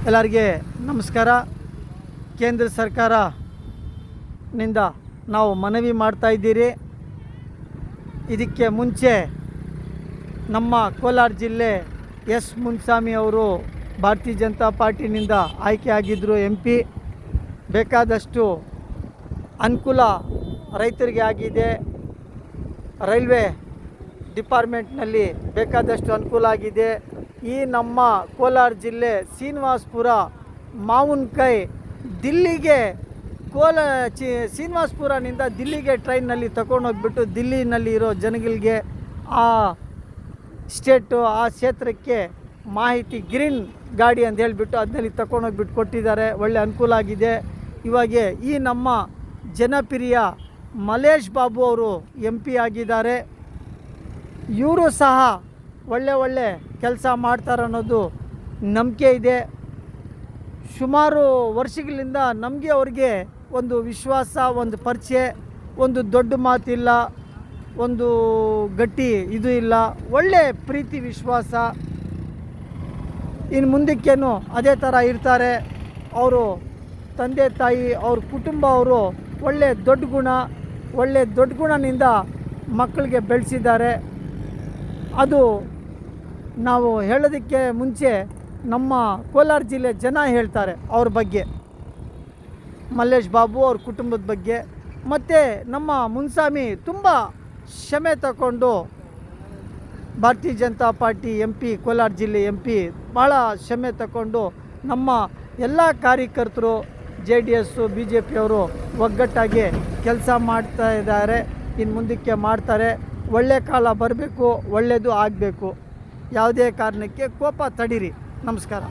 ಎಲ್ಲರಿಗೆ ನಮಸ್ಕಾರ. ಕೇಂದ್ರ ಸರ್ಕಾರನಿಂದ ನಾವು ಮನವಿ ಮಾಡ್ತಾ ಇದ್ದೀರಿ. ಇದಕ್ಕೆ ಮುಂಚೆ ನಮ್ಮ ಕೋಲಾರ ಜಿಲ್ಲೆ ಎಸ್ ಮುನ್ಸಾಮಿ ಅವರು ಭಾರತೀಯ ಜನತಾ ಪಾರ್ಟಿನಿಂದ ಆಯ್ಕೆಯಾಗಿದ್ದರು MP. ಬೇಕಾದಷ್ಟು ಅನುಕೂಲ ರೈತರಿಗೆ ಆಗಿದೆ. ರೈಲ್ವೆ ಡಿಪಾರ್ಟ್ಮೆಂಟ್ನಲ್ಲಿ ಬೇಕಾದಷ್ಟು ಅನುಕೂಲ ಆಗಿದೆ. ಈ ನಮ್ಮ ಕೋಲಾರ ಜಿಲ್ಲೆ ಶ್ರೀನಿವಾಸಪುರ ಮಾವಿನಕಾಯಿ ದಿಲ್ಲಿಗೆ ಶ್ರೀನಿವಾಸಪುರನಿಂದ ದಿಲ್ಲಿಗೆ ಟ್ರೈನ್ನಲ್ಲಿ ತಗೊಂಡೋಗ್ಬಿಟ್ಟು ದಿಲ್ಲಿನಲ್ಲಿ ಇರೋ ಜನಗಳಿಗೆ ಆ ಸ್ಟೇಟು ಆ ಕ್ಷೇತ್ರಕ್ಕೆ ಮಾಹಿತಿ ಗ್ರೀನ್ ಗಾಡಿ ಅಂತ ಹೇಳಿಬಿಟ್ಟು ಅದನ್ನಲ್ಲಿ ತಗೊಂಡೋಗ್ಬಿಟ್ಟು ಕೊಟ್ಟಿದ್ದಾರೆ. ಒಳ್ಳೆ ಅನುಕೂಲ ಆಗಿದೆ. ಇವಾಗ ಈ ನಮ್ಮ ಜನಪ್ರಿಯ ಮಲ್ಲೇಶ್ ಬಾಬು ಅವರು MP ಆಗಿದ್ದಾರೆ. ಇವರು ಸಹ ಒಳ್ಳೆ ಕೆಲಸ ಮಾಡ್ತಾರೆ ಅನ್ನೋದು ನಂಬಿಕೆ ಇದೆ. ಸುಮಾರು ವರ್ಷಗಳಿಂದ ನಮಗೆ ಅವ್ರಿಗೆ ಒಂದು ವಿಶ್ವಾಸ, ಒಂದು ಪರಿಚಯ, ಒಂದು ದೊಡ್ಡ ಮಾತಿಲ್ಲ, ಒಂದು ಗಟ್ಟಿ ಇದು ಇಲ್ಲ, ಒಳ್ಳೆ ಪ್ರೀತಿ ವಿಶ್ವಾಸ. ಇನ್ನು ಮುಂದಕ್ಕೇನು ಅದೇ ಥರ ಇರ್ತಾರೆ. ಅವರು ತಂದೆ ತಾಯಿ ಅವ್ರ ಕುಟುಂಬ ಅವರು ಒಳ್ಳೆ ದೊಡ್ಡ ಗುಣನಿಂದ ಮಕ್ಕಳಿಗೆ ಬೆಳೆಸಿದ್ದಾರೆ. ಅದು ನಾವು ಹೇಳೋದಕ್ಕೆ ಮುಂಚೆ ನಮ್ಮ ಕೋಲಾರ ಜಿಲ್ಲೆ ಜನ ಹೇಳ್ತಾರೆ ಅವ್ರ ಬಗ್ಗೆ, ಮಲ್ಲೇಶ್ ಬಾಬು ಅವ್ರ ಕುಟುಂಬದ ಬಗ್ಗೆ. ಮತ್ತು ನಮ್ಮ ಮುನ್ಸಾಮಿ ತುಂಬ ಕ್ಷಮೆ ತಗೊಂಡು ಭಾರತೀಯ ಜನತಾ ಪಾರ್ಟಿ MP, ಕೋಲಾರ ಜಿಲ್ಲೆ MP ಭಾಳ ಕ್ಷಮೆ ತಗೊಂಡು ನಮ್ಮ ಎಲ್ಲ ಕಾರ್ಯಕರ್ತರು JDS BJP ಅವರು ಒಗ್ಗಟ್ಟಾಗಿ ಕೆಲಸ ಮಾಡ್ತಾ ಇದ್ದಾರೆ. ಇನ್ನು ಮುಂದಕ್ಕೆ ಮಾಡ್ತಾರೆ. ಒಳ್ಳೆ ಕಾಲ ಬರಬೇಕು, ಒಳ್ಳೆಯದು ಆಗಬೇಕು. ಯಾವುದೇ ಕಾರಣಕ್ಕೆ ಕೋಪ ತಡೀರಿ. ನಮಸ್ಕಾರ.